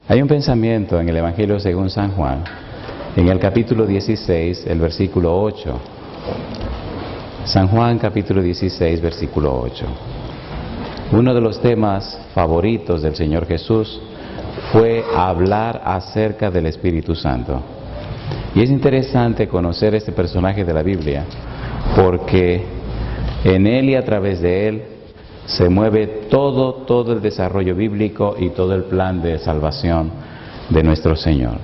Hay un pensamiento en el Evangelio según San Juan, en el capítulo 16, el versículo 8. San Juan capítulo 16, versículo 8. Uno de los temas favoritos del Señor Jesús fue hablar acerca del Espíritu Santo. Y es interesante conocer este personaje de la Biblia, porque en él y a través de él se mueve todo el desarrollo bíblico y todo el plan de salvación de nuestro Señor.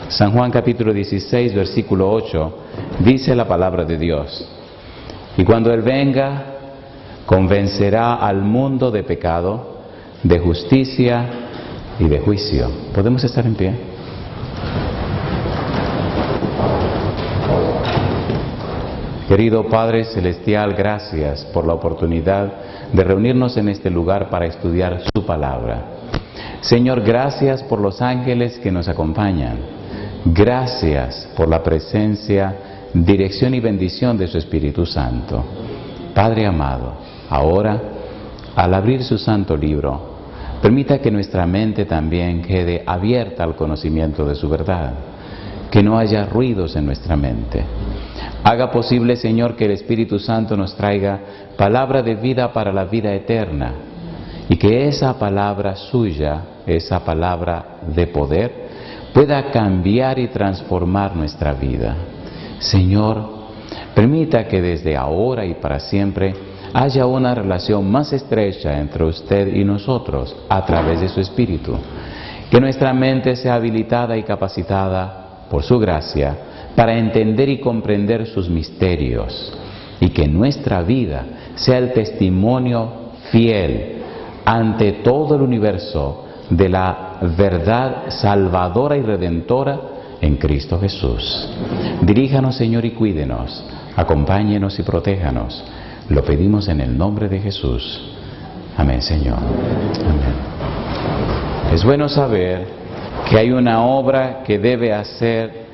San Juan capítulo 16, versículo 8, dice la palabra de Dios: y cuando Él venga, convencerá al mundo de pecado, de justicia y de juicio. ¿Podemos estar en pie? Querido Padre Celestial, gracias por la oportunidad de reunirnos en este lugar para estudiar su palabra. Señor, gracias por los ángeles que nos acompañan. Gracias por la presencia, dirección y bendición de su Espíritu Santo. Padre amado, ahora, al abrir su santo libro, permita que nuestra mente también quede abierta al conocimiento de su verdad, que no haya ruidos en nuestra mente. Haga posible, Señor, que el Espíritu Santo nos traiga palabra de vida para la vida eterna, y que esa palabra suya, esa palabra de poder, pueda cambiar y transformar nuestra vida. Señor, permita que desde ahora y para siempre haya una relación más estrecha entre usted y nosotros a través de su Espíritu. Que nuestra mente sea habilitada y capacitada por su gracia para entender y comprender sus misterios, y que nuestra vida sea el testimonio fiel ante todo el universo de la verdad salvadora y redentora en Cristo Jesús. Diríjanos, Señor, y cuídenos, acompáñenos y protéjanos. Lo pedimos en el nombre de Jesús. Amén, Señor. Amén. Es bueno saber que hay una obra que debe hacer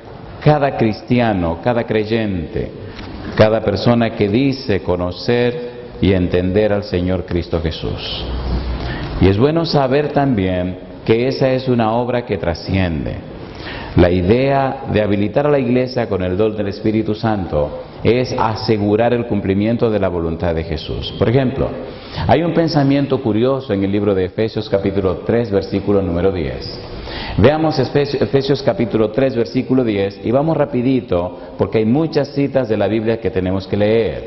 cada cristiano, cada creyente, cada persona que dice conocer y entender al Señor Cristo Jesús. Y es bueno saber también que esa es una obra que trasciende. La idea de habilitar a la Iglesia con el don del Espíritu Santo es asegurar el cumplimiento de la voluntad de Jesús. Por ejemplo, hay un pensamiento curioso en el libro de Efesios capítulo 3, versículo número 10. Veamos Efesios capítulo 3, versículo 10, y vamos rapidito porque hay muchas citas de la Biblia que tenemos que leer.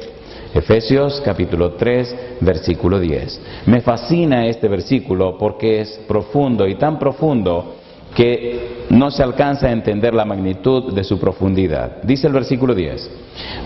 Efesios capítulo 3, versículo 10. Me fascina este versículo porque es profundo, y tan profundo que no se alcanza a entender la magnitud de su profundidad. Dice el versículo 10,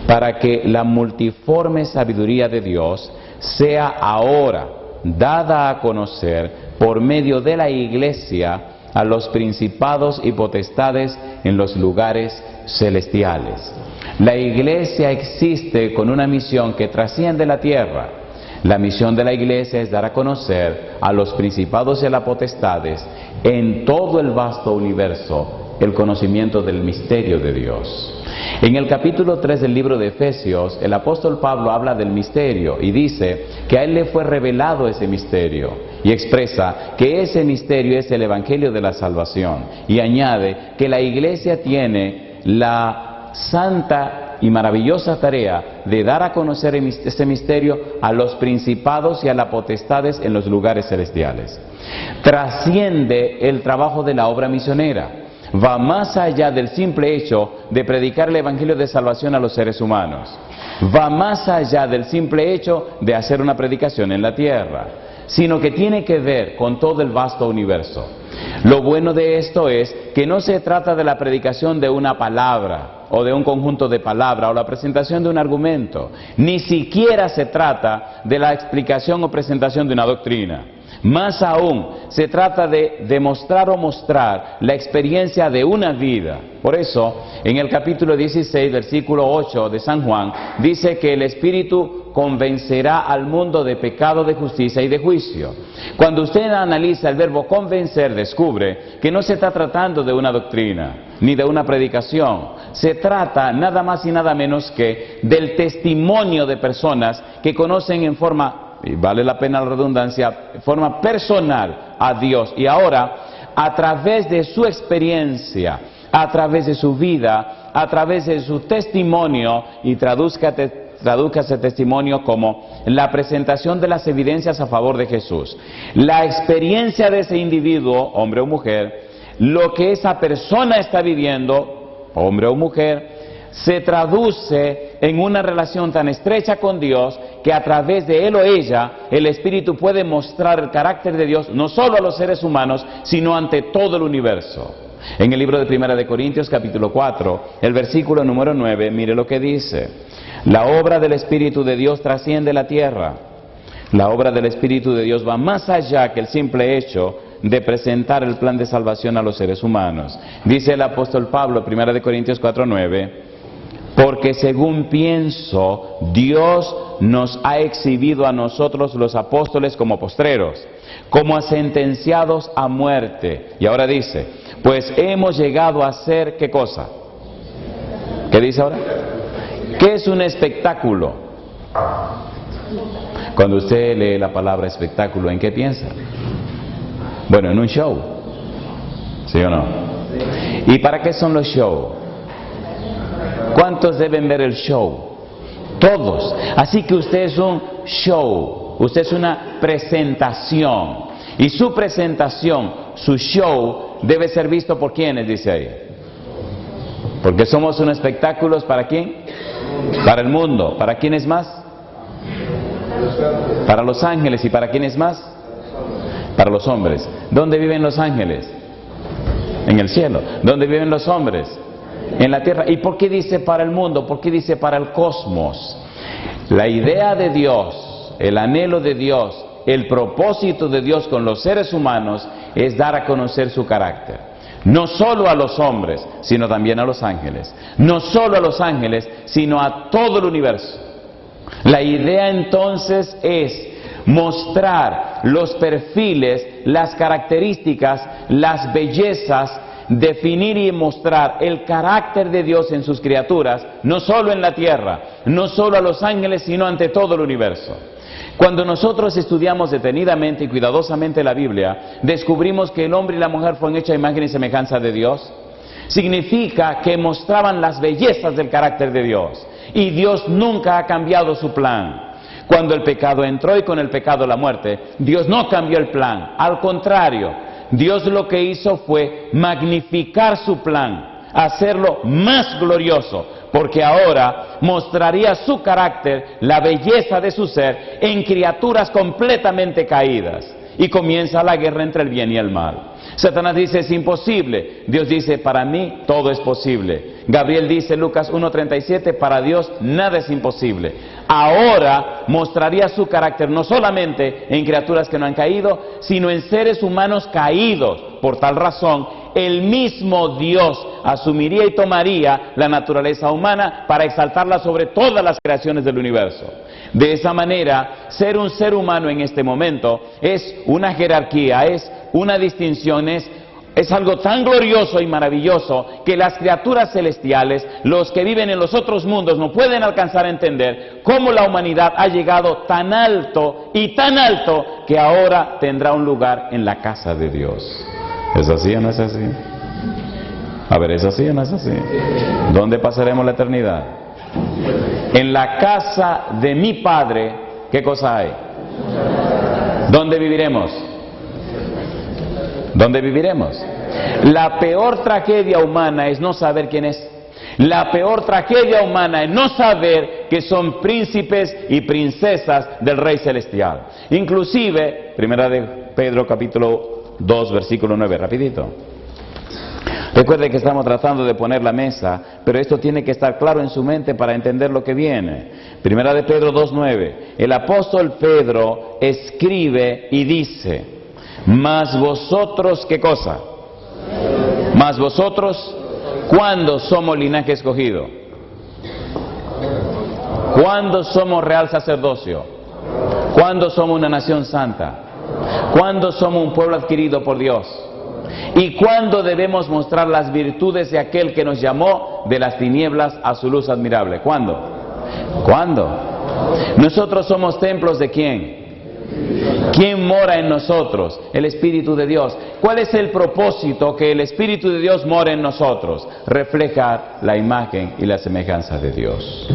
para que la multiforme sabiduría de Dios sea ahora dada a conocer por medio de la Iglesia a los principados y potestades en los lugares celestiales. La Iglesia existe con una misión que trasciende la tierra. La misión de la Iglesia es dar a conocer a los principados y a las potestades en todo el vasto universo el conocimiento del misterio de Dios. En el capítulo 3 del libro de Efesios, el apóstol Pablo habla del misterio y dice que a él le fue revelado ese misterio, y expresa que ese misterio es el Evangelio de la salvación, y añade que la Iglesia tiene la santa y maravillosa tarea de dar a conocer este misterio a los principados y a las potestades en los lugares celestiales. Trasciende el trabajo de la obra misionera. Va más allá del simple hecho de predicar el Evangelio de salvación a los seres humanos. Va más allá del simple hecho de hacer una predicación en la tierra, sino que tiene que ver con todo el vasto universo. Lo bueno de esto es que no se trata de la predicación de una palabra o de un conjunto de palabras o la presentación de un argumento. Ni siquiera se trata de la explicación o presentación de una doctrina. Más aún, se trata de demostrar o mostrar la experiencia de una vida. Por eso, en el capítulo 16, versículo 8 de San Juan, dice que el Espíritu convencerá al mundo de pecado, de justicia y de juicio. Cuando usted analiza el verbo convencer, descubre que no se está tratando de una doctrina, ni de una predicación. Se trata nada más y nada menos que del testimonio de personas que conocen en forma, y vale la pena la redundancia, de forma personal a Dios. Y ahora a través de su experiencia, a través de su vida, a través de su testimonio, y traduzca ese testimonio como la presentación de las evidencias a favor de Jesús. La experiencia de ese individuo, hombre o mujer, lo que esa persona está viviendo, hombre o mujer, se traduce en una relación tan estrecha con Dios que a través de él o ella el Espíritu puede mostrar el carácter de Dios no solo a los seres humanos, sino ante todo el universo. En el libro de Primera de Corintios capítulo 4, el versículo número 9, mire lo que dice: la obra del Espíritu de Dios trasciende la tierra. La obra del Espíritu de Dios va más allá que el simple hecho de presentar el plan de salvación a los seres humanos. Dice el apóstol Pablo, 1 Corintios 4:9, porque según pienso, Dios nos ha exhibido a nosotros los apóstoles como postreros, como a sentenciados a muerte. Y ahora dice, pues hemos llegado a ser, ¿qué cosa? ¿Qué dice ahora? ¿Qué es un espectáculo? Cuando usted lee la palabra espectáculo, ¿en qué piensa? Bueno, en un show, ¿sí o no? ¿Y para qué son los shows? ¿Cuántos deben ver el show? Todos. Así que usted es un show, usted es una presentación. Y su presentación, su show, debe ser visto por ¿quiénes? Dice ahí. Porque somos un espectáculo, ¿para quién? Para el mundo. ¿Para quiénes más? Para los ángeles. ¿Y para quiénes más? Para los hombres. ¿Dónde viven los ángeles? En el cielo. ¿Dónde viven los hombres? En la tierra. ¿Y por qué dice para el mundo? ¿Por qué dice para el cosmos? La idea de Dios, el anhelo de Dios, el propósito de Dios con los seres humanos es dar a conocer su carácter. No solo a los hombres, sino también a los ángeles. No solo a los ángeles, sino a todo el universo. La idea entonces es mostrar los perfiles, las características, las bellezas, definir y mostrar el carácter de Dios en sus criaturas, no solo en la tierra, no solo a los ángeles, sino ante todo el universo. Cuando nosotros estudiamos detenidamente y cuidadosamente la Biblia, descubrimos que el hombre y la mujer fueron hechos a imagen y semejanza de Dios. Significa que mostraban las bellezas del carácter de Dios. Y Dios nunca ha cambiado su plan. Cuando el pecado entró y con el pecado la muerte, Dios no cambió el plan. Al contrario, Dios lo que hizo fue magnificar su plan, hacerlo más glorioso, porque ahora mostraría su carácter, la belleza de su ser, en criaturas completamente caídas. Y comienza la guerra entre el bien y el mal. Satanás dice, es imposible. Dios dice, para mí todo es posible. Gabriel dice, Lucas 1:37, para Dios nada es imposible. Ahora mostraría su carácter no solamente en criaturas que no han caído, sino en seres humanos caídos. Por tal razón, el mismo Dios asumiría y tomaría la naturaleza humana para exaltarla sobre todas las creaciones del universo. De esa manera, ser un ser humano en este momento es una jerarquía, es una distinción, es algo tan glorioso y maravilloso que las criaturas celestiales, los que viven en los otros mundos, no pueden alcanzar a entender cómo la humanidad ha llegado tan alto y tan alto que ahora tendrá un lugar en la casa de Dios. ¿Es así o no es así? A ver, ¿es así o no es así? ¿Dónde pasaremos la eternidad? En la casa de mi Padre, ¿qué cosa hay? ¿Dónde viviremos? ¿Dónde viviremos? La peor tragedia humana es no saber quién es. La peor tragedia humana es no saber que son príncipes y princesas del Rey Celestial. Inclusive, Primera de Pedro capítulo 2, versículo 9, rapidito. Recuerde que estamos tratando de poner la mesa, pero esto tiene que estar claro en su mente para entender lo que viene. Primera de Pedro 2:9. El apóstol Pedro escribe y dice, mas vosotros, ¿qué cosa? Mas vosotros, ¿cuándo somos linaje escogido? ¿Cuándo somos real sacerdocio? ¿Cuándo somos una nación santa? ¿Cuándo somos un pueblo adquirido por Dios? ¿Y cuándo debemos mostrar las virtudes de aquel que nos llamó de las tinieblas a su luz admirable? ¿Cuándo? ¿Cuándo? Nosotros somos templos ¿de quién? ¿Quién mora en nosotros? El Espíritu de Dios. ¿Cuál es el propósito que el Espíritu de Dios mora en nosotros? Reflejar la imagen y la semejanza de Dios.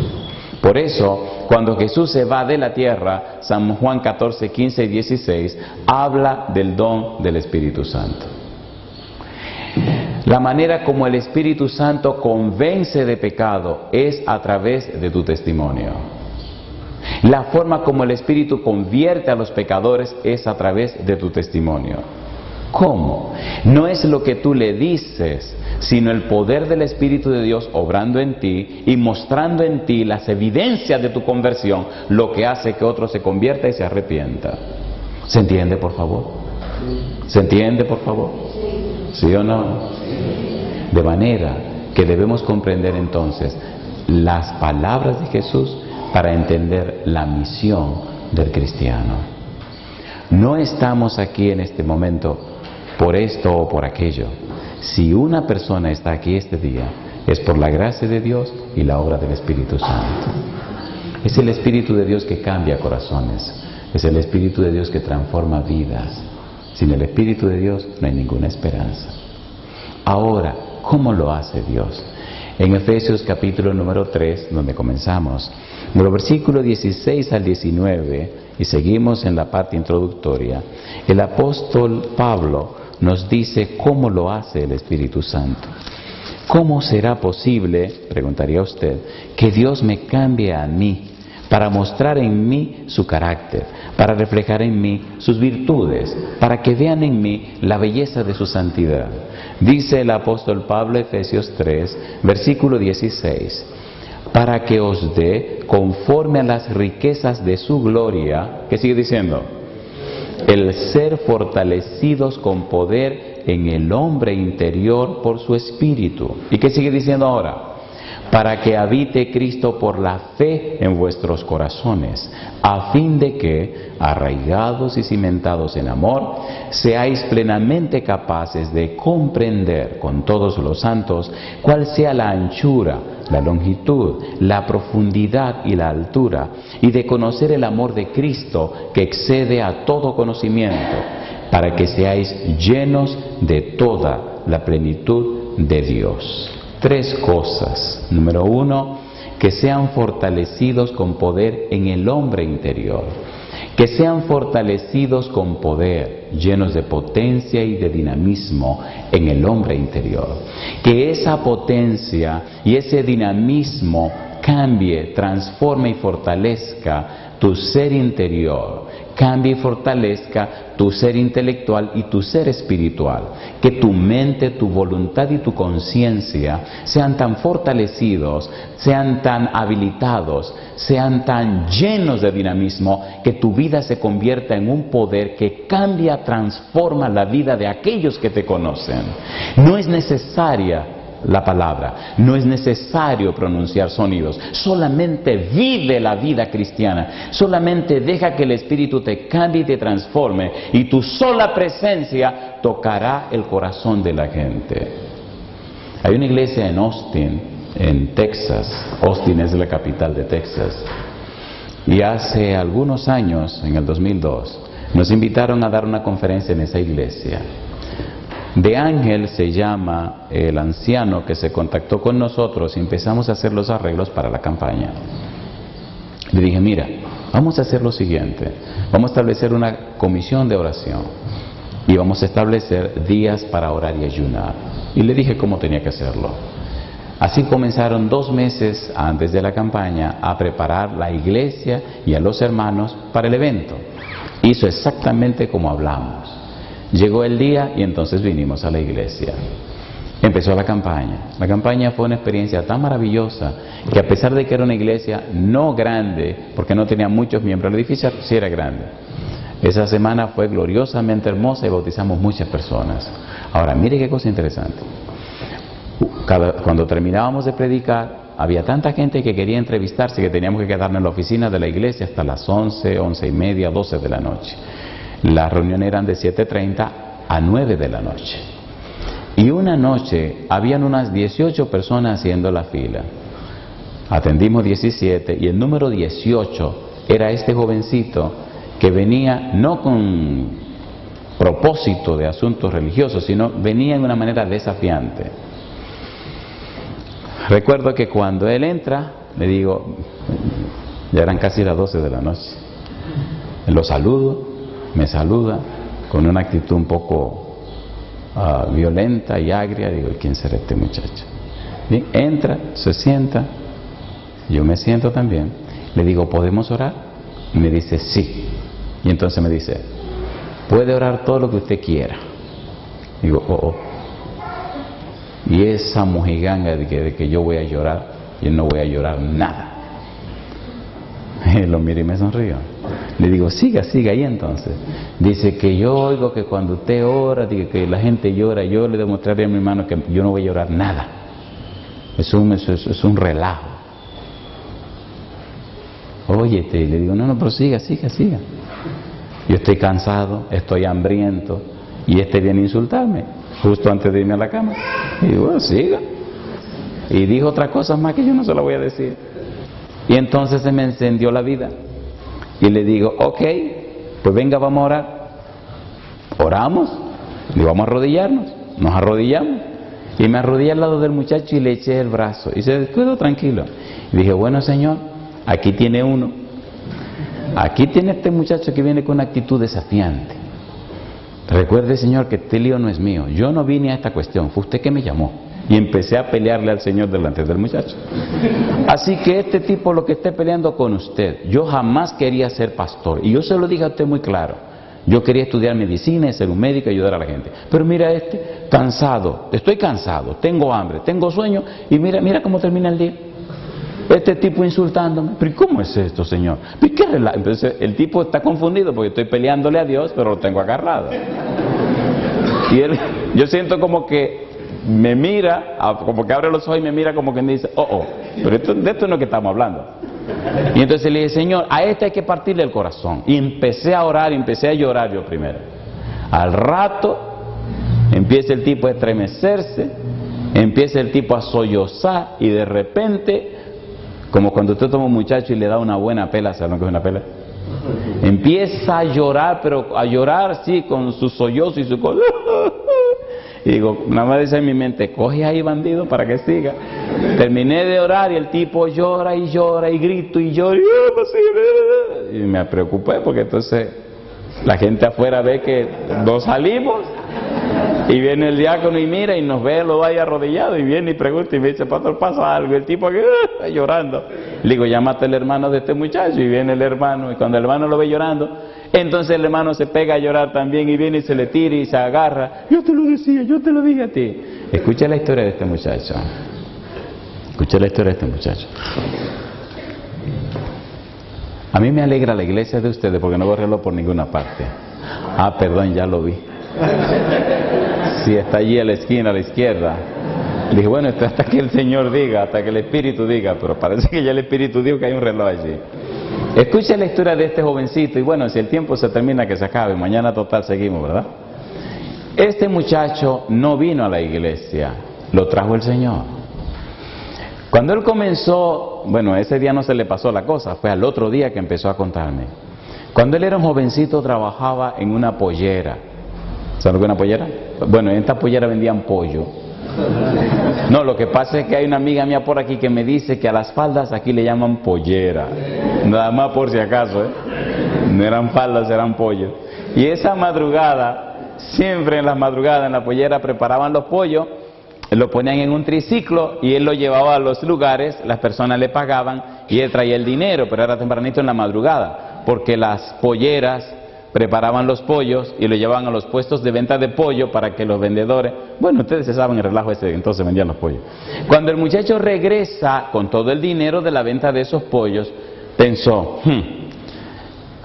Por eso, cuando Jesús se va de la tierra, San Juan 14, 15 y 16, habla del don del Espíritu Santo. La manera como el Espíritu Santo convence de pecado es a través de tu testimonio. La forma como el Espíritu convierte a los pecadores es a través de tu testimonio. ¿Cómo? No es lo que tú le dices, sino el poder del Espíritu de Dios obrando en ti y mostrando en ti las evidencias de tu conversión, lo que hace que otro se convierta y se arrepienta. ¿Se entiende, por favor? ¿Se entiende, por favor? ¿Sí o no? De manera que debemos comprender entonces las palabras de Jesús para entender la misión del cristiano. No estamos aquí en este momento por esto o por aquello. Si una persona está aquí este día, es por la gracia de Dios y la obra del Espíritu Santo. Es el Espíritu de Dios que cambia corazones. Es el Espíritu de Dios que transforma vidas. Sin el Espíritu de Dios no hay ninguna esperanza. Ahora, ¿cómo lo hace Dios? En Efesios capítulo número 3, donde comenzamos, en los versículos 16 al 19, y seguimos en la parte introductoria, el apóstol Pablo nos dice cómo lo hace el Espíritu Santo. ¿Cómo será posible, preguntaría usted, que Dios me cambie a mí para mostrar en mí su carácter, para reflejar en mí sus virtudes, para que vean en mí la belleza de su santidad? Dice el apóstol Pablo, Efesios 3, versículo 16, para que os dé conforme a las riquezas de su gloria, ¿qué sigue diciendo? El ser fortalecidos con poder en el hombre interior por su Espíritu. ¿Y qué sigue diciendo ahora? Para que habite Cristo por la fe en vuestros corazones, a fin de que, arraigados y cimentados en amor, seáis plenamente capaces de comprender con todos los santos cuál sea la anchura, la longitud, la profundidad y la altura, y de conocer el amor de Cristo que excede a todo conocimiento, para que seáis llenos de toda la plenitud de Dios. Tres cosas. Número uno, que sean fortalecidos con poder en el hombre interior. Que sean fortalecidos con poder, llenos de potencia y de dinamismo en el hombre interior. Que esa potencia y ese dinamismo cambie, transforme y fortalezca tu ser interior. Cambie y fortalezca tu ser intelectual y tu ser espiritual. Que tu mente, tu voluntad y tu conciencia sean tan fortalecidos, sean tan habilitados, sean tan llenos de dinamismo, que tu vida se convierta en un poder que cambia, transforma la vida de aquellos que te conocen. No es necesaria la palabra, no es necesario pronunciar sonidos, solamente vive la vida cristiana, solamente deja que el Espíritu te cambie y te transforme, y tu sola presencia tocará el corazón de la gente. Hay una iglesia en Austin, en Texas. Austin es la capital de Texas, y hace algunos años, en el 2002, nos invitaron a dar una conferencia en esa iglesia. De Ángel se llama el anciano que se contactó con nosotros y empezamos a hacer los arreglos para la campaña. Le dije, mira, vamos a hacer lo siguiente, vamos a establecer una comisión de oración y vamos a establecer días para orar y ayunar. Y le dije cómo tenía que hacerlo. Así comenzaron 2 meses antes de la campaña a preparar la iglesia y a los hermanos para el evento. Hizo exactamente como hablamos. Llegó el día y entonces vinimos a la iglesia. Empezó la campaña. La campaña fue una experiencia tan maravillosa que, a pesar de que era una iglesia no grande, porque no tenía muchos miembros, el edificio sí era grande. Esa semana fue gloriosamente hermosa y bautizamos muchas personas. Ahora, mire qué cosa interesante. Cuando terminábamos de predicar, había tanta gente que quería entrevistarse que teníamos que quedarnos en la oficina de la iglesia hasta las 11, 11:30, 12 de la noche. Las reuniones eran de 7:30 a 9 de la noche. Y una noche habían unas 18 personas haciendo la fila. Atendimos 17 y el número 18 era este jovencito que venía no con propósito de asuntos religiosos, sino venía de una manera desafiante. Recuerdo que cuando él entra, le digo, ya eran casi las 12 de la noche, lo saludo, me saluda con una actitud un poco violenta y agria. Digo, ¿quién será este muchacho? Bien, entra, se sienta, yo me siento también, le digo, ¿podemos orar? Y me dice, sí. Y entonces me dice, puede orar todo lo que usted quiera. Digo, oh. Y esa mojiganga de que yo voy a llorar, yo no voy a llorar nada. Lo miro y me sonrío. Le digo, siga ahí entonces. Dice que yo oigo que cuando usted ora, que la gente llora, yo le demostraré a mi hermano que yo no voy a llorar nada. Es un relajo. Óyete, y le digo, no, pero siga. Yo estoy cansado, estoy hambriento, y viene a insultarme, justo antes de irme a la cama. Y digo, bueno, siga. Y dijo otras cosas más que yo no se las voy a decir. Y entonces se me encendió la vida. Y le digo, ok, pues venga, vamos a orar. Oramos, y vamos a arrodillarnos. Nos arrodillamos. Y me arrodillé al lado del muchacho y le eché el brazo. Y se quedó tranquilo. Y dije, bueno, Señor, aquí tiene uno. Aquí tiene este muchacho que viene con una actitud desafiante. Recuerde, Señor, que este lío no es mío. Yo no vine a esta cuestión, fue usted que me llamó. Y empecé a pelearle al Señor delante del muchacho. Así que este tipo lo que esté peleando con usted, yo jamás quería ser pastor. Y yo se lo dije a usted muy claro. Yo quería estudiar medicina, ser un médico y ayudar a la gente. Pero mira cansado, estoy cansado, tengo hambre, tengo sueño, y mira cómo termina el día. Este tipo insultándome. ¿Pero cómo es esto, Señor? Entonces el tipo está confundido porque estoy peleándole a Dios, pero lo tengo agarrado. Y yo siento como que me mira, como que abre los ojos y me mira como que me dice, pero de esto no es que estamos hablando. Y entonces le dije, Señor, a este hay que partirle el corazón. Y empecé a orar, empecé a llorar yo primero. Al rato empieza el tipo a estremecerse, empieza el tipo a sollozar, y de repente, como cuando usted toma un muchacho y le da una buena pela, ¿saben lo que es una pela? Empieza a llorar, pero a llorar sí, con su sollozo y su cosa. Y digo, nada más dice en mi mente, coge ahí, bandido, para que siga. Terminé de orar y el tipo llora y grito y llora. Y me preocupé porque entonces la gente afuera ve que nos salimos. Y viene el diácono y mira y nos ve los dos ahí arrodillados y viene y pregunta y me dice, pastor, pasa algo. Y el tipo aquí está llorando. Le digo, llámate al hermano de este muchacho. Y viene el hermano, y cuando el hermano lo ve llorando, entonces el hermano se pega a llorar también y viene y se le tira y se agarra. Yo te lo decía, yo te lo dije a ti. Escucha la historia de este muchacho. Escucha la historia de este muchacho. A mí me alegra la iglesia de ustedes porque no veo reloj por ninguna parte. Perdón, ya lo vi. Sí, está allí a la esquina, a la izquierda. Le dije, bueno, hasta que el Señor diga, hasta que el Espíritu diga, pero parece que ya el Espíritu dijo que hay un reloj allí. Escucha la historia de este jovencito, y bueno, si el tiempo se termina, que se acabe, mañana total seguimos, ¿verdad? Este muchacho no vino a la iglesia, lo trajo el Señor. Cuando él comenzó, bueno, ese día no se le pasó la cosa, fue al otro día que empezó a contarme. Cuando él era un jovencito trabajaba en una pollera. ¿Saben lo que es una pollera? Bueno, en esta pollera vendían pollo. No, lo que pasa es que hay una amiga mía por aquí que me dice que a las faldas aquí le llaman pollera. Nada más por si acaso, no eran faldas, eran pollos. Y esa madrugada, siempre en las madrugadas en la pollera preparaban los pollos, lo ponían en un triciclo y él lo llevaba a los lugares, las personas le pagaban y él traía el dinero, pero era tempranito en la madrugada, porque las polleras preparaban los pollos y lo llevaban a los puestos de venta de pollo para que los vendedores, bueno, ustedes se saben el relajo ese, entonces vendían los pollos. Cuando el muchacho regresa con todo el dinero de la venta de esos pollos, pensó,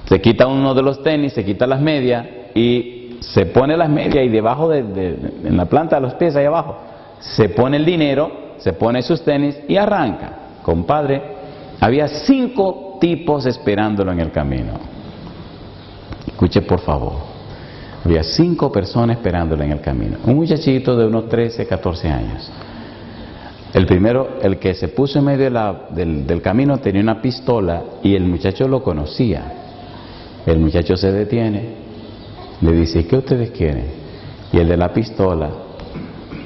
se quita uno de los tenis, se quita las medias y se pone las medias y debajo en la planta de los pies ahí abajo, se pone el dinero, se pone sus tenis y arranca. Compadre, había 5 tipos esperándolo en el camino. Escuche por favor, había 5 personas esperándolo en el camino. Un muchachito de unos 13, 14 años. El primero, el que se puso en medio del camino, tenía una pistola y el muchacho lo conocía. El muchacho se detiene, le dice, ¿qué ustedes quieren? Y el de la pistola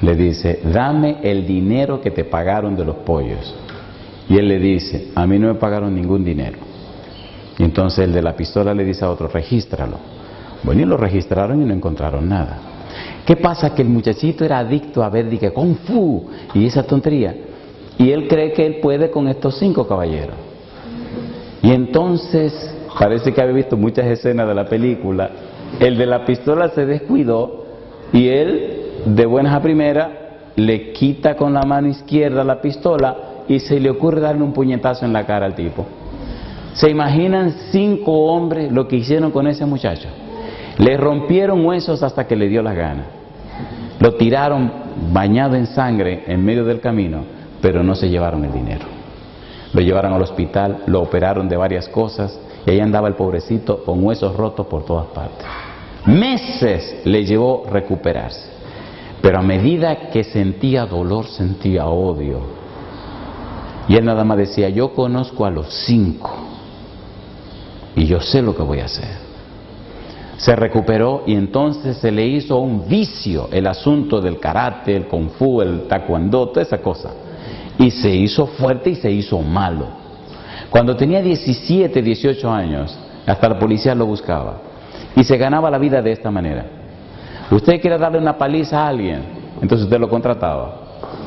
le dice, dame el dinero que te pagaron de los pollos. Y él le dice, a mí no me pagaron ningún dinero. Y entonces el de la pistola le dice a otro, regístralo. Bueno, y lo registraron y no encontraron nada. ¿Qué pasa? Que el muchachito era adicto a ver, dije, Kung Fu y esa tontería. Y él cree que él puede con estos 5 caballeros. Y entonces, parece que había visto muchas escenas de la película, el de la pistola se descuidó y él, de buenas a primeras, le quita con la mano izquierda la pistola y se le ocurre darle un puñetazo en la cara al tipo. ¿Se imaginan 5 hombres lo que hicieron con ese muchacho? Le rompieron huesos hasta que le dio la gana. Lo tiraron bañado en sangre en medio del camino, pero no se llevaron el dinero. Lo llevaron al hospital, lo operaron de varias cosas y ahí andaba el pobrecito con huesos rotos por todas partes. Meses le llevó recuperarse, pero a medida que sentía dolor, sentía odio. Y él nada más decía, yo conozco a los 5 y yo sé lo que voy a hacer. Se recuperó y entonces se le hizo un vicio el asunto del karate, el kung fu, el taekwondo, toda esa cosa. Y se hizo fuerte y se hizo malo. Cuando tenía 17, 18 años, hasta la policía lo buscaba. Y se ganaba la vida de esta manera. Usted quiere darle una paliza a alguien, entonces usted lo contrataba.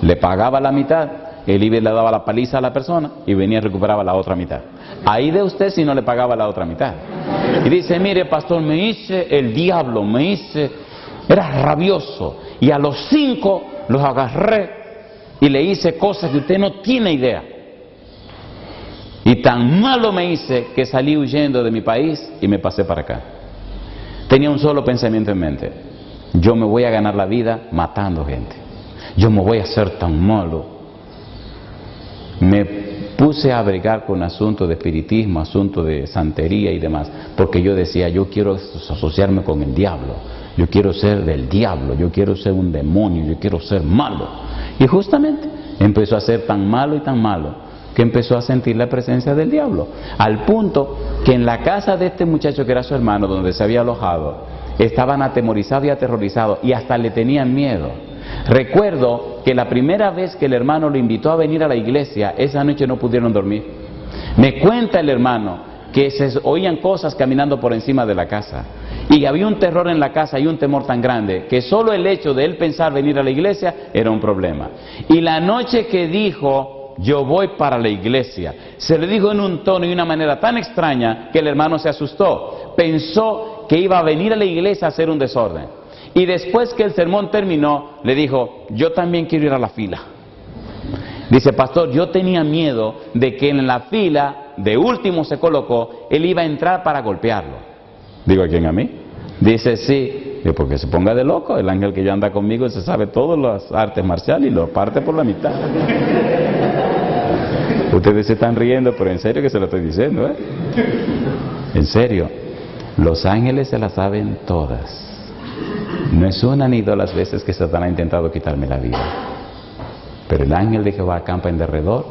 Le pagaba la mitad, él iba y le daba la paliza a la persona y venía y recuperaba la otra mitad. Ahí de usted si no le pagaba la otra mitad. Y dice, mire pastor, me hice el diablo, era rabioso. Y a los 5 los agarré y le hice cosas que usted no tiene idea. Y tan malo me hice que salí huyendo de mi país y me pasé para acá. Tenía un solo pensamiento en mente. Yo me voy a ganar la vida matando gente. Yo me voy a hacer tan malo. Me puse a bregar con asuntos de espiritismo, asuntos de santería y demás, porque yo decía, yo quiero asociarme con el diablo, yo quiero ser del diablo, yo quiero ser un demonio, yo quiero ser malo. Y justamente empezó a ser tan malo y tan malo, que empezó a sentir la presencia del diablo, al punto que en la casa de este muchacho que era su hermano, donde se había alojado, estaban atemorizados y aterrorizados, y hasta le tenían miedo. Recuerdo que la primera vez que el hermano lo invitó a venir a la iglesia, esa noche no pudieron dormir. Me cuenta el hermano que se oían cosas caminando por encima de la casa, y había un terror en la casa y un temor tan grande, que solo el hecho de él pensar venir a la iglesia era un problema. Y la noche que dijo, yo voy para la iglesia, se le dijo en un tono y una manera tan extraña que el hermano se asustó. Pensó que iba a venir a la iglesia a hacer un desorden. Y después que el sermón terminó, le dijo, yo también quiero ir a la fila. Dice, pastor, yo tenía miedo de que en la fila, de último se colocó, él iba a entrar para golpearlo. Digo, ¿a quién? ¿A mí? Dice, sí. Digo, porque se ponga de loco, el ángel que ya anda conmigo se sabe todas las artes marciales y lo parte por la mitad. Ustedes se están riendo, pero en serio que se lo estoy diciendo, ¿eh? En serio, los ángeles se las saben todas. No es una ni dos las veces que Satanás ha intentado quitarme la vida. Pero el ángel de Jehová acampa en derredor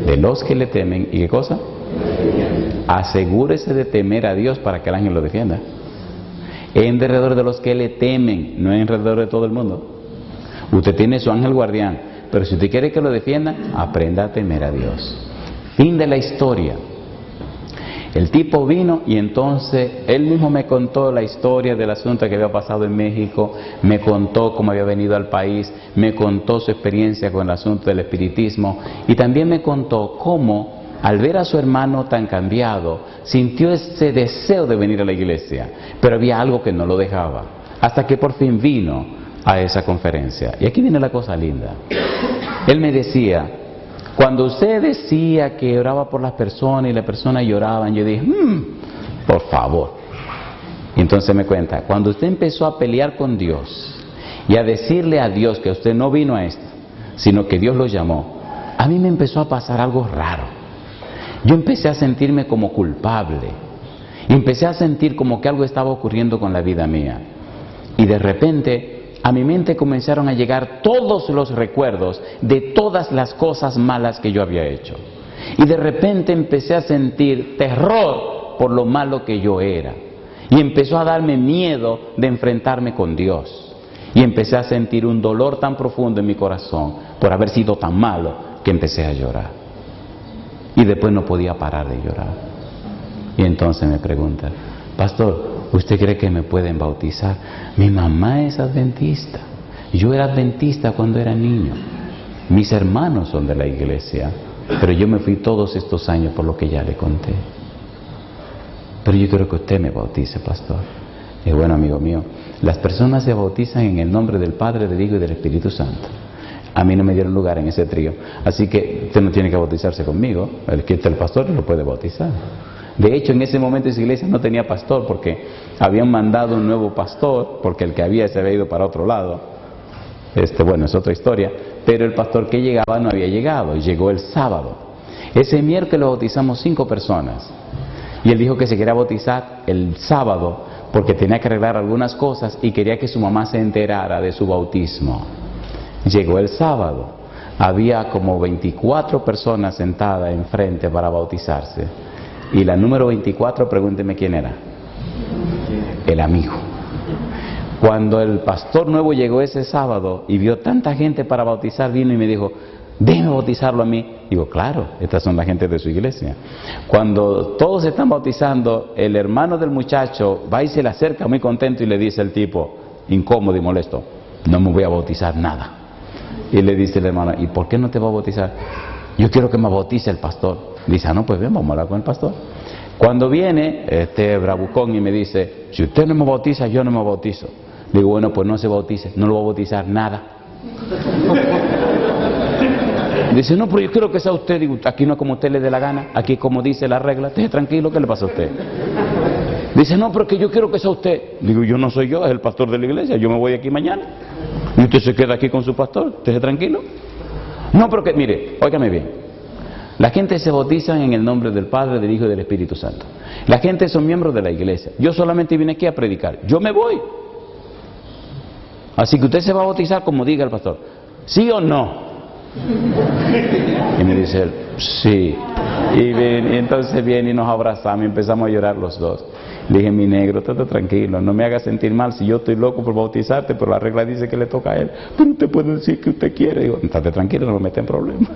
de los que le temen. ¿Y qué cosa? Asegúrese de temer a Dios para que el ángel lo defienda. En derredor de los que le temen, no en derredor de todo el mundo. Usted tiene su ángel guardián, pero si usted quiere que lo defienda, aprenda a temer a Dios. Fin de la historia. El tipo vino y entonces él mismo me contó la historia del asunto que había pasado en México, me contó cómo había venido al país, me contó su experiencia con el asunto del espiritismo y también me contó cómo al ver a su hermano tan cambiado sintió ese deseo de venir a la iglesia, pero había algo que no lo dejaba, hasta que por fin vino a esa conferencia. Y aquí viene la cosa linda. Él me decía, cuando usted decía que oraba por las personas y las personas lloraban, yo dije, por favor. Y entonces me cuenta, cuando usted empezó a pelear con Dios y a decirle a Dios que usted no vino a esto, sino que Dios lo llamó, a mí me empezó a pasar algo raro. Yo empecé a sentirme como culpable. Y empecé a sentir como que algo estaba ocurriendo con la vida mía. Y de repente a mi mente comenzaron a llegar todos los recuerdos de todas las cosas malas que yo había hecho. Y de repente empecé a sentir terror por lo malo que yo era. Y empezó a darme miedo de enfrentarme con Dios. Y empecé a sentir un dolor tan profundo en mi corazón por haber sido tan malo que empecé a llorar. Y después no podía parar de llorar. Y entonces me pregunta, pastor, ¿usted cree que me pueden bautizar? Mi mamá es adventista. Yo era adventista cuando era niño. Mis hermanos son de la iglesia. Pero yo me fui todos estos años por lo que ya le conté. Pero yo quiero que usted me bautice, pastor. Y bueno, amigo mío, las personas se bautizan en el nombre del Padre, del Hijo y del Espíritu Santo. A mí no me dieron lugar en ese trío. Así que usted no tiene que bautizarse conmigo. El que está el pastor lo puede bautizar. De hecho, en ese momento esa iglesia no tenía pastor porque habían mandado un nuevo pastor, porque el que había se había ido para otro lado. Bueno, es otra historia. Pero el pastor que llegaba no había llegado. Y llegó el sábado. Ese miércoles bautizamos 5 personas. Y él dijo que se quería bautizar el sábado porque tenía que arreglar algunas cosas y quería que su mamá se enterara de su bautismo. Llegó el sábado. Había como 24 personas sentadas enfrente para bautizarse. Y la número 24, pregúnteme quién era. El amigo. Cuando el pastor nuevo llegó ese sábado y vio tanta gente para bautizar, vino y me dijo, déjeme bautizarlo a mí. Digo, claro, estas son la gente de su iglesia. Cuando todos están bautizando, el hermano del muchacho va y se le acerca muy contento y le dice al tipo, incómodo y molesto, no me voy a bautizar nada. Y le dice el hermano, ¿y por qué no te va a bautizar? Yo quiero que me bautice el pastor. Dice, no, pues bien, vamos a hablar con el pastor. Cuando viene este bravucón y me dice, si usted no me bautiza, yo no me bautizo. Le digo, bueno, pues no se bautice, no lo va a bautizar nada. Dice, no, pero yo quiero que sea usted. Digo, aquí no es como usted le dé la gana, aquí es como dice la regla. Esté tranquilo, ¿qué le pasa a usted? Dice, no, pero que yo quiero que sea usted. Digo, yo no soy yo, es el pastor de la iglesia, yo me voy aquí mañana. Y usted se queda aquí con su pastor, esté tranquilo. No, pero que, mire, óigame bien. La gente se bautiza en el nombre del Padre, del Hijo y del Espíritu Santo. La gente son miembros de la iglesia. Yo solamente vine aquí a predicar. Yo me voy. Así que usted se va a bautizar como diga el pastor. ¿Sí o no? Y me dice él, sí. Y entonces viene y nos abrazamos y empezamos a llorar los dos. Le dije, mi negro, estate tranquilo, no me hagas sentir mal si yo estoy loco por bautizarte, pero la regla dice que le toca a él. Pero usted puede decir que usted quiere. Digo, estate tranquilo, no me mete en problemas.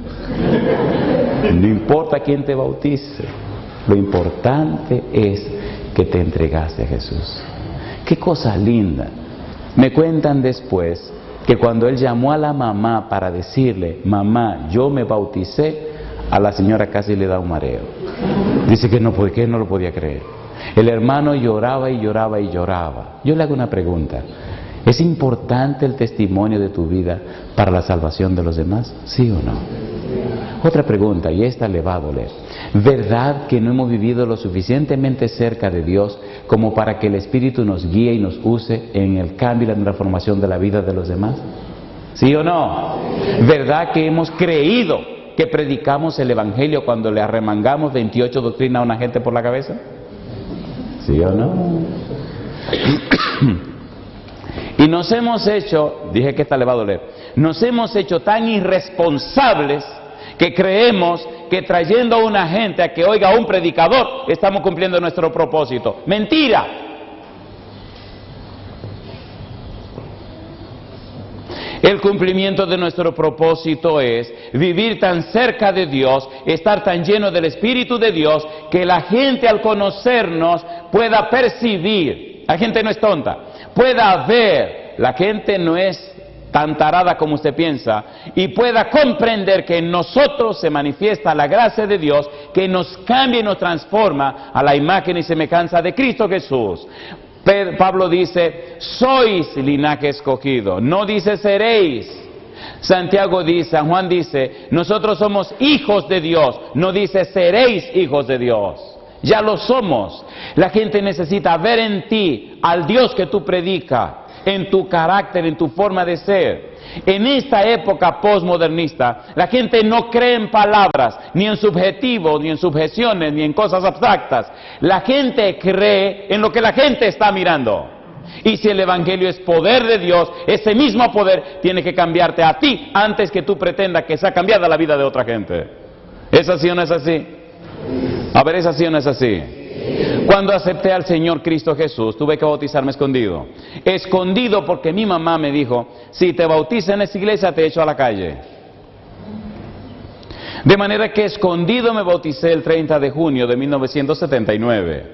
No importa quién te bautice, lo importante es que te entregaste a Jesús. Qué cosa linda. Me cuentan después que cuando él llamó a la mamá para decirle, mamá, yo me bauticé, a la señora casi le da un mareo. Dice que no lo podía creer. El hermano lloraba y lloraba y lloraba. Yo le hago una pregunta. ¿Es importante el testimonio de tu vida para la salvación de los demás? ¿Sí o no? Otra pregunta, y esta le va a doler. ¿Verdad que no hemos vivido lo suficientemente cerca de Dios como para que el Espíritu nos guíe y nos use en el cambio y la transformación de la vida de los demás? ¿Sí o no? ¿Verdad que hemos creído que predicamos el Evangelio cuando le arremangamos 28 doctrinas a una gente por la cabeza? ¿Sí o no? Y nos hemos hecho, dije que esta le va a doler, nos hemos hecho tan irresponsables que creemos que trayendo a una gente a que oiga a un predicador estamos cumpliendo nuestro propósito. ¡Mentira! El cumplimiento de nuestro propósito es vivir tan cerca de Dios, estar tan lleno del Espíritu de Dios, que la gente al conocernos pueda percibir, la gente no es tonta, pueda ver, la gente no es tan tarada como usted piensa, y pueda comprender que en nosotros se manifiesta la gracia de Dios, que nos cambia y nos transforma a la imagen y semejanza de Cristo Jesús. Pablo dice, sois linaje escogido, no dice seréis. Santiago dice, San Juan dice, nosotros somos hijos de Dios, no dice seréis hijos de Dios. Ya lo somos. La gente necesita ver en ti al Dios que tú predicas, en tu carácter, en tu forma de ser. En esta época postmodernista, la gente no cree en palabras, ni en subjetivos, ni en subjeciones, ni en cosas abstractas. La gente cree en lo que la gente está mirando. Y si el Evangelio es poder de Dios, ese mismo poder tiene que cambiarte a ti antes que tú pretendas que sea cambiada la vida de otra gente. ¿Es así o no es así? A ver, ¿es así o no es así? Cuando acepté al Señor Cristo Jesús, tuve que bautizarme escondido. Escondido porque mi mamá me dijo, si te bautizas en esa iglesia te echo a la calle. De manera que escondido me bauticé el 30 de junio de 1979.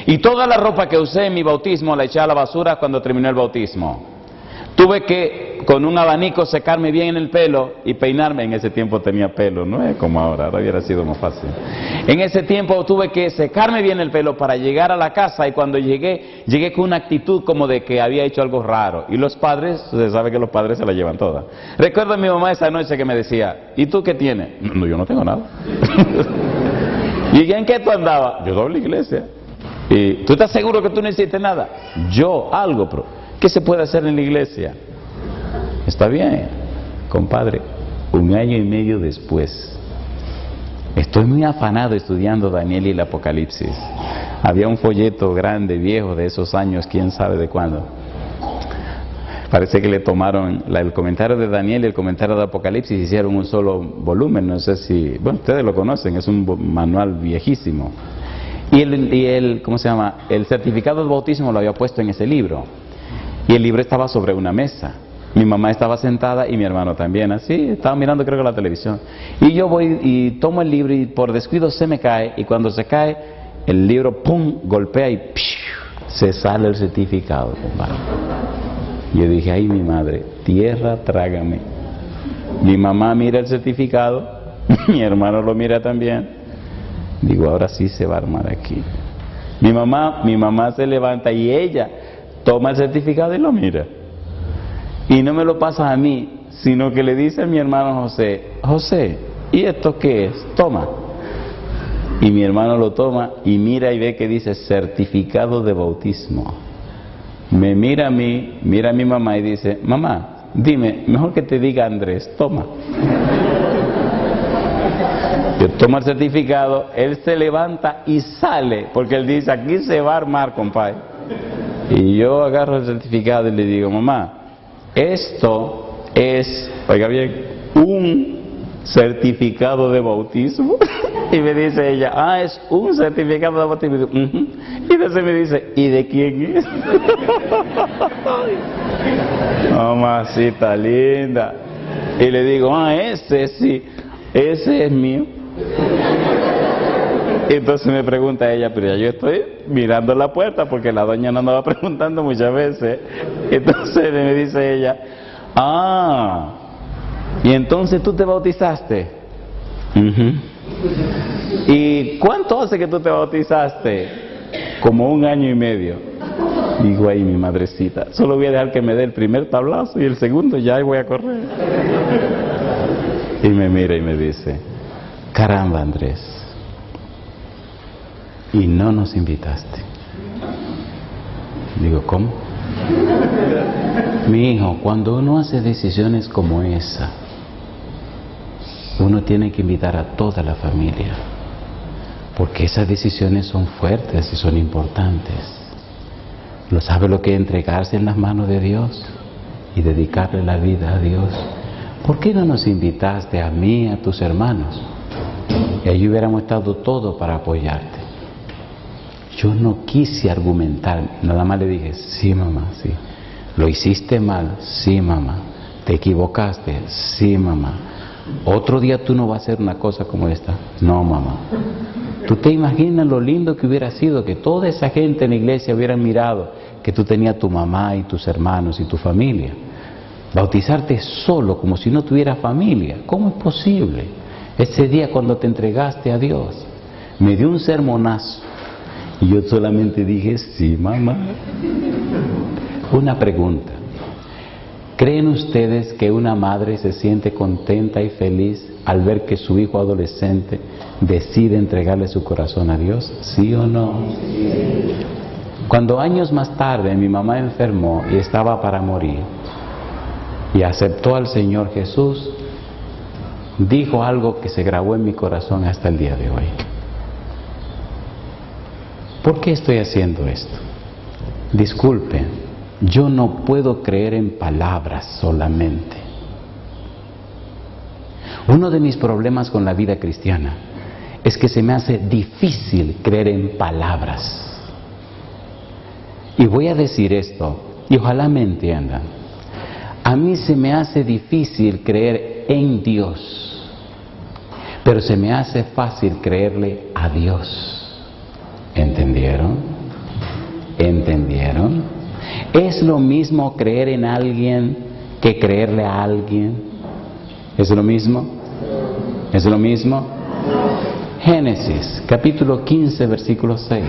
Y toda la ropa que usé en mi bautismo la eché a la basura cuando terminó el bautismo. Tuve que con un abanico secarme bien el pelo y peinarme. En ese tiempo tenía pelo, no es como ahora hubiera sido más fácil. En ese tiempo tuve que secarme bien el pelo para llegar a la casa, y cuando llegué con una actitud como de que había hecho algo raro. Y los padres, usted sabe que los padres se la llevan toda. Recuerdo a mi mamá esa noche que me decía, ¿y tú qué tienes? No, yo no tengo nada. ¿Y en qué tú andabas? Yo doy la iglesia. ¿Y tú estás seguro que tú no hiciste nada? Yo, algo, pero ¿qué se puede hacer en la iglesia? Está bien, compadre. 1 año y medio después, estoy muy afanado estudiando Daniel y el Apocalipsis. Había un folleto grande, viejo, de esos años, quién sabe de cuándo. Parece que le tomaron el comentario de Daniel y el comentario de Apocalipsis y hicieron un solo volumen. No sé si, bueno, ustedes lo conocen, es un manual viejísimo. Y ¿cómo se llama? El certificado de bautismo lo había puesto en ese libro. Y el libro estaba sobre una mesa. Mi mamá estaba sentada y mi hermano también, así, estaba mirando creo que la televisión. Y yo voy y tomo el libro y por descuido se me cae, y cuando se cae, el libro, ¡pum!, golpea y ¡piu!, se sale el certificado, compadre. Yo dije, ay mi madre, tierra, trágame. Mi mamá mira el certificado, mi hermano lo mira también. Digo, ahora sí se va a armar aquí. Mi mamá se levanta y ella toma el certificado y lo mira. Y no me lo pasa a mí, sino que le dice a mi hermano José, José, ¿y esto qué es? Toma. Y mi hermano lo toma y mira y ve que dice certificado de bautismo. Me mira a mí, mira a mi mamá y dice, mamá, dime, mejor que te diga Andrés, toma. Yo tomo el certificado, él se levanta y sale, porque él dice, aquí se va a armar, compadre. Y yo agarro el certificado y le digo, mamá, esto es, oiga bien, un certificado de bautismo. Y me dice ella, es un certificado de bautismo. Y, digo, y entonces me dice, ¿y de quién es? Mamacita linda. Y le digo, ese sí, ese es mío. Entonces me pregunta ella, pero ya yo estoy mirando la puerta porque la doña no andaba preguntando muchas veces. Entonces me dice ella, y entonces tú te bautizaste. ¿Y cuánto hace que tú te bautizaste? Como 1 año y medio. Digo, ay mi madrecita, solo voy a dejar que me dé el primer tablazo y el segundo ya voy a correr. Y me mira y me dice, caramba Andrés, y no nos invitaste. Digo, ¿cómo? Mi hijo, cuando uno hace decisiones como esa, uno tiene que invitar a toda la familia, porque esas decisiones son fuertes y son importantes. ¿Lo sabe lo que es entregarse en las manos de Dios y dedicarle la vida a Dios? ¿Por qué no nos invitaste a mí, a tus hermanos? Y ahí hubiéramos estado todos para apoyarte. Yo no quise argumentar, nada más le dije, sí mamá, sí. ¿Lo hiciste mal? Sí mamá. ¿Te equivocaste? Sí mamá. ¿Otro día tú no vas a hacer una cosa como esta? No mamá. ¿Tú te imaginas lo lindo que hubiera sido que toda esa gente en la iglesia hubiera mirado que tú tenías tu mamá y tus hermanos y tu familia? Bautizarte solo, como si no tuvieras familia, ¿cómo es posible? Ese día cuando te entregaste a Dios, me dio un sermonazo y yo solamente dije, sí mamá. Una pregunta, ¿creen ustedes que una madre se siente contenta y feliz al ver que su hijo adolescente decide entregarle su corazón a Dios? ¿Sí o no? Cuando años más tarde mi mamá enfermó y estaba para morir y aceptó al Señor Jesús, dijo algo que se grabó en mi corazón hasta el día de hoy. ¿Por qué estoy haciendo esto? Disculpen, yo no puedo creer en palabras solamente. Uno de mis problemas con la vida cristiana es que se me hace difícil creer en palabras. Y voy a decir esto, y ojalá me entiendan. A mí se me hace difícil creer en Dios, pero se me hace fácil creerle a Dios. ¿Entendieron? ¿Entendieron? ¿Es lo mismo creer en alguien que creerle a alguien? ¿Es lo mismo? ¿Es lo mismo? Génesis, capítulo 15, versículo 6.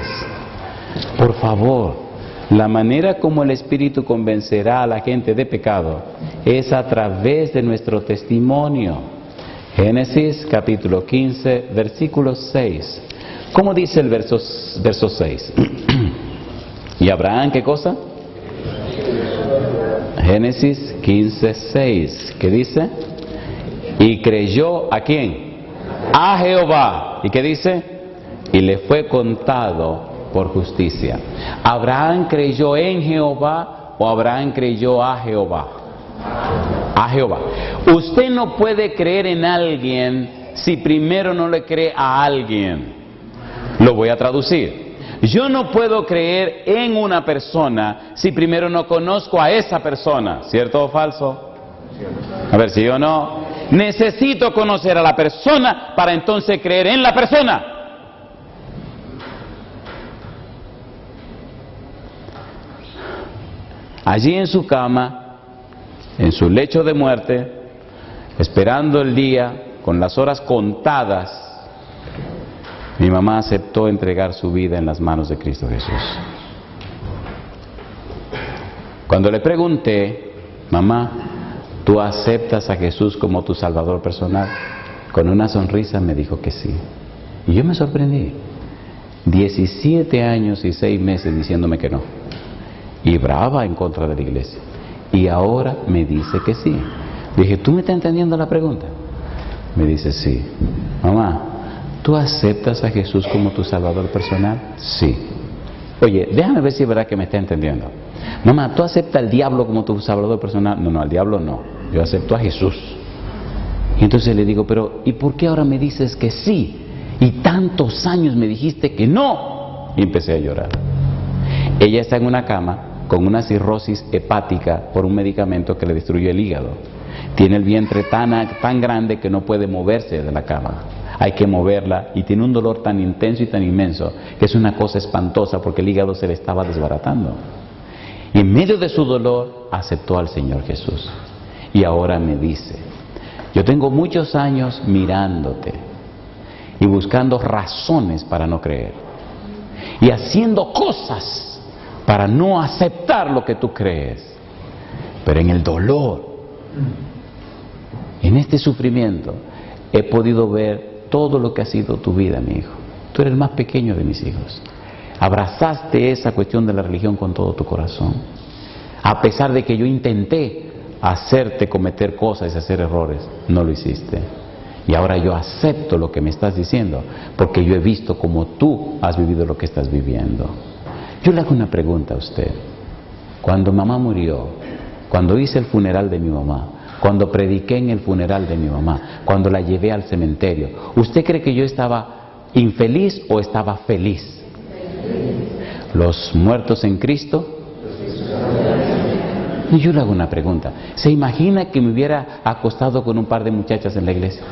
Por favor, la manera como el Espíritu convencerá a la gente de pecado es a través de nuestro testimonio. Génesis, capítulo 15, versículo 6. ¿Cómo dice el verso 6? ¿Y Abraham qué cosa? Génesis 15, 6. ¿Qué dice? Y creyó ¿a quién? A Jehová. ¿Y qué dice? Y le fue contado por justicia. ¿Abraham creyó en Jehová o Abraham creyó a Jehová? A Jehová. Usted no puede creer en alguien si primero no le cree a alguien. Lo voy a traducir. Yo no puedo creer en una persona si primero no conozco a esa persona. ¿Cierto o falso? A ver, ¿sí o no? Necesito conocer a la persona para entonces creer en la persona. Allí en su cama, en su lecho de muerte, esperando el día, con las horas contadas, mi mamá aceptó entregar su vida en las manos de Cristo Jesús. Cuando le pregunté, mamá, ¿tú aceptas a Jesús como tu Salvador personal? Con una sonrisa me dijo que sí. Y yo me sorprendí. 17 años y 6 meses diciéndome que no. Y brava en contra de la iglesia. Y ahora me dice que sí. Dije, ¿tú me estás entendiendo la pregunta? Me dice, sí. Mamá, ¿tú aceptas a Jesús como tu Salvador personal? Sí. Oye, déjame ver si es verdad que me está entendiendo. Mamá, ¿tú aceptas al diablo como tu Salvador personal? No, al diablo no. Yo acepto a Jesús. Y entonces le digo, pero ¿y por qué ahora me dices que sí? Y tantos años me dijiste que no. Y empecé a llorar. Ella está en una cama con una cirrosis hepática por un medicamento que le destruyó el hígado. Tiene el vientre tan grande que no puede moverse de la cama. Hay que moverla y tiene un dolor tan intenso y tan inmenso que es una cosa espantosa porque el hígado se le estaba desbaratando. Y en medio de su dolor aceptó al Señor Jesús. Y ahora me dice, yo tengo muchos años mirándote y buscando razones para no creer. Y haciendo cosas para no aceptar lo que tú crees. Pero en el dolor, en este sufrimiento, he podido ver todo lo que ha sido tu vida, mi hijo. Tú eres el más pequeño de mis hijos. Abrazaste esa cuestión de la religión con todo tu corazón. A pesar de que yo intenté hacerte cometer cosas y hacer errores, no lo hiciste. Y ahora yo acepto lo que me estás diciendo, porque yo he visto cómo tú has vivido lo que estás viviendo. Yo le hago una pregunta a usted. Cuando mamá murió, cuando hice el funeral de mi mamá, cuando prediqué en el funeral de mi mamá, cuando la llevé al cementerio, ¿usted cree que yo estaba infeliz o estaba feliz? Los muertos en Cristo. Y yo le hago una pregunta. ¿Se imagina que me hubiera acostado con un par de muchachas en la iglesia?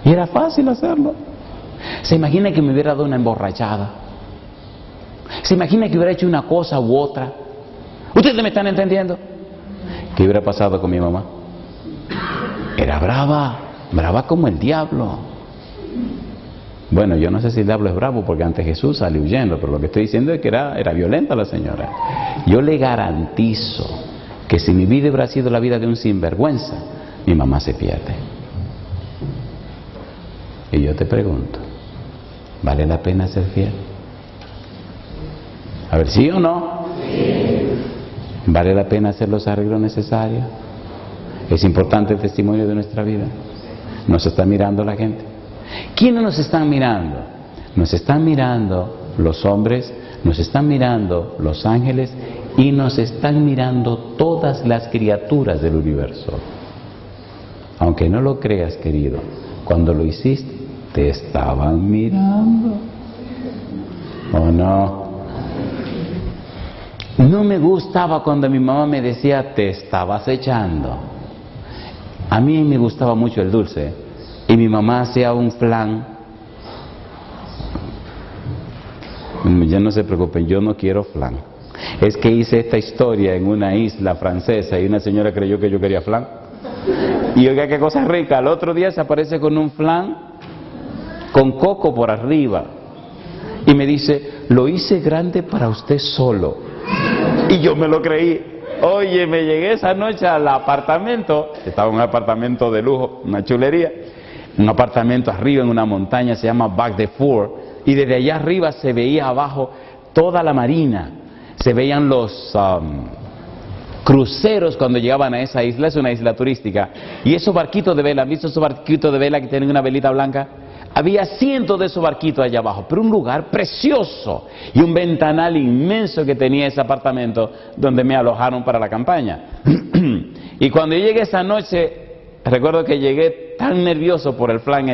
Y era fácil hacerlo. ¿Se imagina que me hubiera dado una emborrachada? ¿Se imagina que hubiera hecho una cosa u otra? ¿Ustedes me están entendiendo? ¿Qué hubiera pasado con mi mamá? Era brava como el diablo. Bueno, yo no sé si el diablo es bravo porque ante Jesús sale huyendo, pero lo que estoy diciendo es que era violenta la señora. Yo le garantizo que si mi vida hubiera sido la vida de un sinvergüenza, mi mamá se pierde. Y yo te pregunto, ¿vale la pena ser fiel? A ver, ¿sí o no? Sí. ¿Vale la pena hacer los arreglos necesarios? ¿Es importante el testimonio de nuestra vida? ¿Nos está mirando la gente? ¿Quiénes nos están mirando? Nos están mirando los hombres, nos están mirando los ángeles y nos están mirando todas las criaturas del universo. Aunque no lo creas, querido, cuando lo hiciste, te estaban mirando. ¿O no? No me gustaba cuando mi mamá me decía, te estabas echando. A mí me gustaba mucho el dulce. Y mi mamá hacía un flan. Ya no se preocupen, yo no quiero flan. Es que hice esta historia en una isla francesa y una señora creyó que yo quería flan. Y oiga qué cosa rica, al otro día se aparece con un flan con coco por arriba. Y me dice, lo hice grande para usted solo. Y yo me lo creí. Oye, me llegué esa noche al apartamento. Estaba en un apartamento de lujo, una chulería. Un apartamento arriba en una montaña, se llama Bac de Four. Y desde allá arriba se veía abajo toda la marina. Se veían los cruceros cuando llegaban a esa isla. Es una isla turística. Y esos barquitos de vela, ¿han visto esos barquitos de vela que tienen una velita blanca? Había cientos de esos barquitos allá abajo, pero un lugar precioso y un ventanal inmenso que tenía ese apartamento donde me alojaron para la campaña. Y cuando yo llegué esa noche, recuerdo que llegué tan nervioso por el flan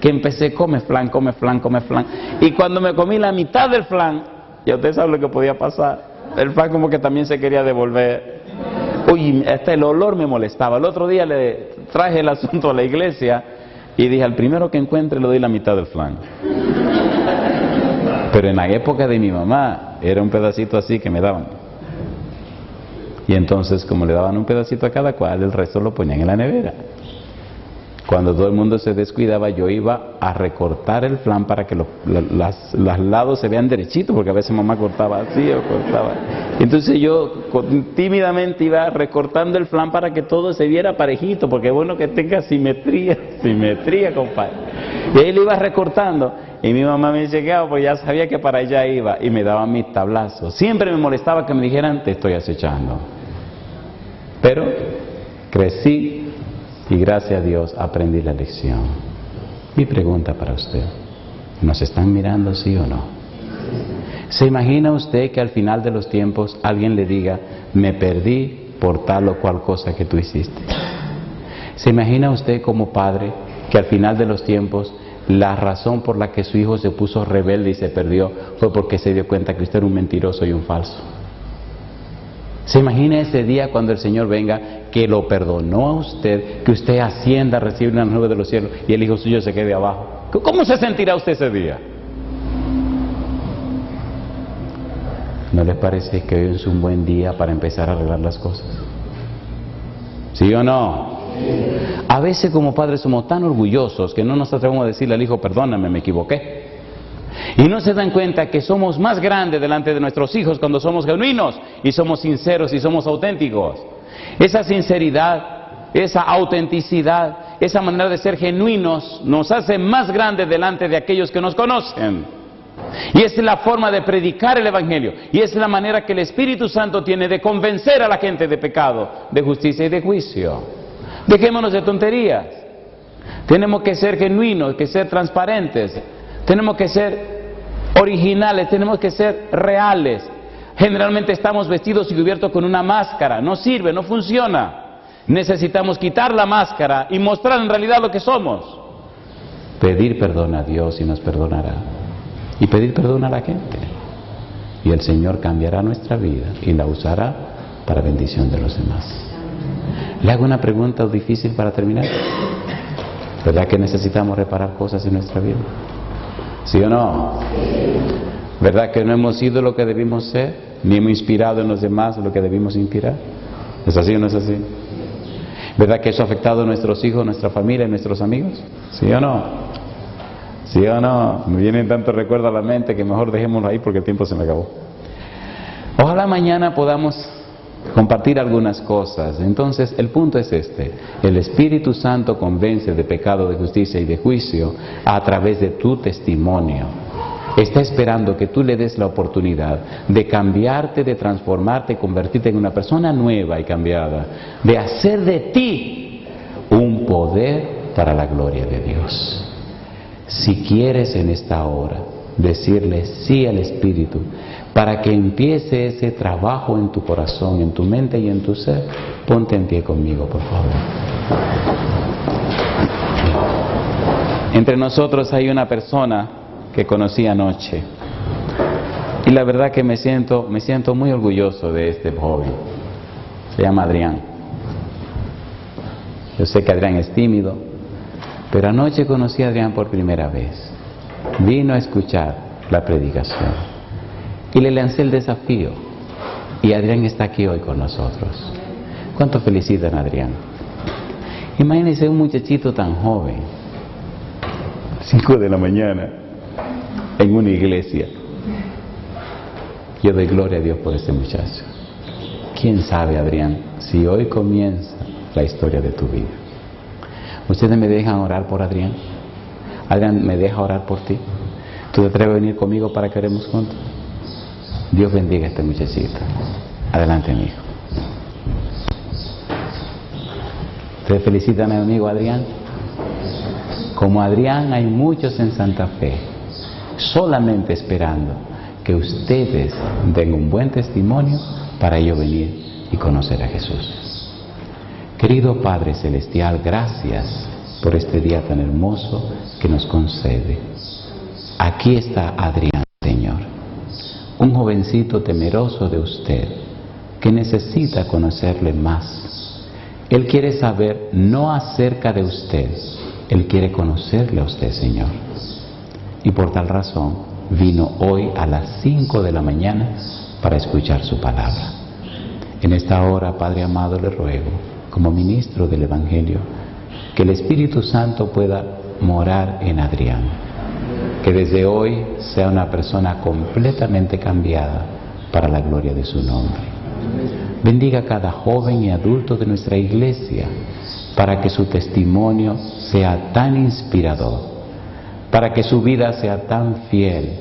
que empecé, come flan, come flan, come flan. Y cuando me comí la mitad del flan, ya ustedes saben lo que podía pasar, el flan como que también se quería devolver. Uy, hasta el olor me molestaba. El otro día le traje el asunto a la iglesia y dije, al primero que encuentre le doy la mitad del flan. Pero en la época de mi mamá, era un pedacito así que me daban. Y entonces, como le daban un pedacito a cada cual, el resto lo ponían en la nevera. Cuando todo el mundo se descuidaba, yo iba a recortar el flan para que los lados se vean derechitos, porque a veces mamá cortaba así o cortaba. Entonces yo tímidamente iba recortando el flan para que todo se viera parejito, porque es bueno que tenga simetría, compadre. Y ahí lo iba recortando. Y mi mamá me dice, ¿qué hago? Pues ya sabía que para allá iba. Y me daban mis tablazos. Siempre me molestaba que me dijeran, te estoy acechando. Pero crecí. Y gracias a Dios aprendí la lección. Mi pregunta para usted, ¿nos están mirando sí o no? ¿Se imagina usted que al final de los tiempos alguien le diga, me perdí por tal o cual cosa que tú hiciste? ¿Se imagina usted como padre que al final de los tiempos la razón por la que su hijo se puso rebelde y se perdió fue porque se dio cuenta que usted era un mentiroso y un falso? ¿Se imagina ese día cuando el Señor venga, que lo perdonó a usted, que usted ascienda, recibe una nube de los cielos y el hijo suyo se quede abajo? ¿Cómo se sentirá usted ese día? ¿No les parece que hoy es un buen día para empezar a arreglar las cosas? ¿Sí o no? A veces como padres somos tan orgullosos que no nos atrevemos a decirle al hijo, perdóname, me equivoqué. Y no se dan cuenta que somos más grandes delante de nuestros hijos cuando somos genuinos y somos sinceros y somos auténticos. Esa sinceridad, esa autenticidad, esa manera de ser genuinos nos hace más grandes delante de aquellos que nos conocen. Y esa es la forma de predicar el Evangelio. Y esa es la manera que el Espíritu Santo tiene de convencer a la gente de pecado, de justicia y de juicio. Dejémonos de tonterías. Tenemos que ser genuinos, que ser transparentes. Tenemos que ser originales, tenemos que ser reales. Generalmente estamos vestidos y cubiertos con una máscara. No sirve, no funciona. Necesitamos quitar la máscara y mostrar en realidad lo que somos. Pedir perdón a Dios y nos perdonará. Y pedir perdón a la gente. Y el Señor cambiará nuestra vida y la usará para bendición de los demás. Le hago una pregunta difícil para terminar. ¿Verdad que necesitamos reparar cosas en nuestra vida? ¿Sí o no? ¿Verdad que no hemos sido lo que debimos ser? Ni hemos inspirado en los demás lo que debimos inspirar. ¿Es así o no es así? ¿Verdad que eso ha afectado a nuestros hijos, nuestra familia y nuestros amigos? ¿Sí o no? ¿Sí o no? Me vienen tantos recuerdos a la mente que mejor dejémoslo ahí porque el tiempo se me acabó. Ojalá mañana podamos compartir algunas cosas. Entonces el punto es este: el Espíritu Santo convence de pecado, de justicia y de juicio a través de tu testimonio. Está esperando que tú le des la oportunidad de cambiarte, de transformarte, convertirte en una persona nueva y cambiada, de hacer de ti un poder para la gloria de Dios. Si quieres en esta hora decirle sí al Espíritu para que empiece ese trabajo en tu corazón, en tu mente y en tu ser, ponte en pie conmigo, por favor. Entre nosotros hay una persona que conocí anoche. Y la verdad que me siento muy orgulloso de este joven. Se llama Adrián. Yo sé que Adrián es tímido, pero anoche conocí a Adrián por primera vez. Vino a escuchar la predicación y le lancé el desafío. Y Adrián está aquí hoy con nosotros. ¿Cuánto felicitan a Adrián? Imagínense un muchachito tan joven, 5 de la mañana, en una iglesia. Yo doy gloria a Dios por este muchacho. ¿Quién sabe, Adrián, si hoy comienza la historia de tu vida? ¿Ustedes me dejan orar por Adrián? Adrián, ¿me deja orar por ti? ¿Tú te atreves a venir conmigo para que oremos juntos? Dios bendiga a este muchachito. Adelante, mi hijo. ¿Ustedes felicitan a mi amigo Adrián? Como Adrián hay muchos en Santa Fe, solamente esperando que ustedes den un buen testimonio para ellos venir y conocer a Jesús. Querido Padre Celestial, gracias por este día tan hermoso que nos concede. Aquí está Adrián, Señor, un jovencito temeroso de usted, que necesita conocerle más. Él quiere saber no acerca de usted, él quiere conocerle a usted, Señor. Y por tal razón vino hoy a las 5 de la mañana para escuchar su palabra. En esta hora, Padre amado, le ruego, como ministro del Evangelio, que el Espíritu Santo pueda morar en Adrián, que desde hoy sea una persona completamente cambiada para la gloria de su nombre. Bendiga a cada joven y adulto de nuestra iglesia para que su testimonio sea tan inspirador, para que su vida sea tan fiel,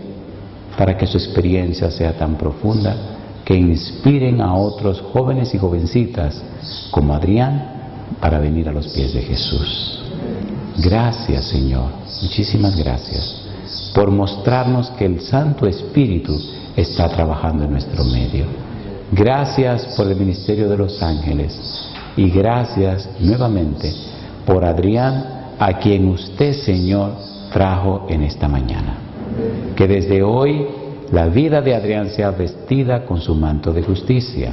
para que su experiencia sea tan profunda, que inspiren a otros jóvenes y jovencitas como Adrián para venir a los pies de Jesús. Gracias, Señor, muchísimas gracias por mostrarnos que el Santo Espíritu está trabajando en nuestro medio. Gracias por el ministerio de los ángeles y gracias nuevamente por Adrián, a quien usted, Señor, trajo en esta mañana. Que desde hoy la vida de Adrián sea vestida con su manto de justicia.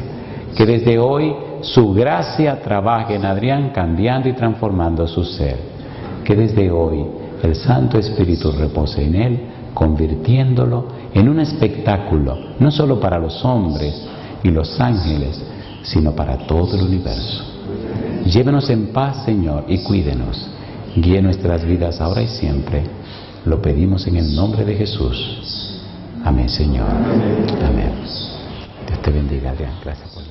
Que desde hoy su gracia trabaje en Adrián, cambiando y transformando su ser. Que desde hoy el Santo Espíritu repose en él, convirtiéndolo en un espectáculo, no solo para los hombres y los ángeles, sino para todo el universo. Llévenos en paz, Señor, y cuídenos. Guíe nuestras vidas ahora y siempre. Lo pedimos en el nombre de Jesús. Amén, Señor. Amén. Dios te bendiga, Adrián. Gracias por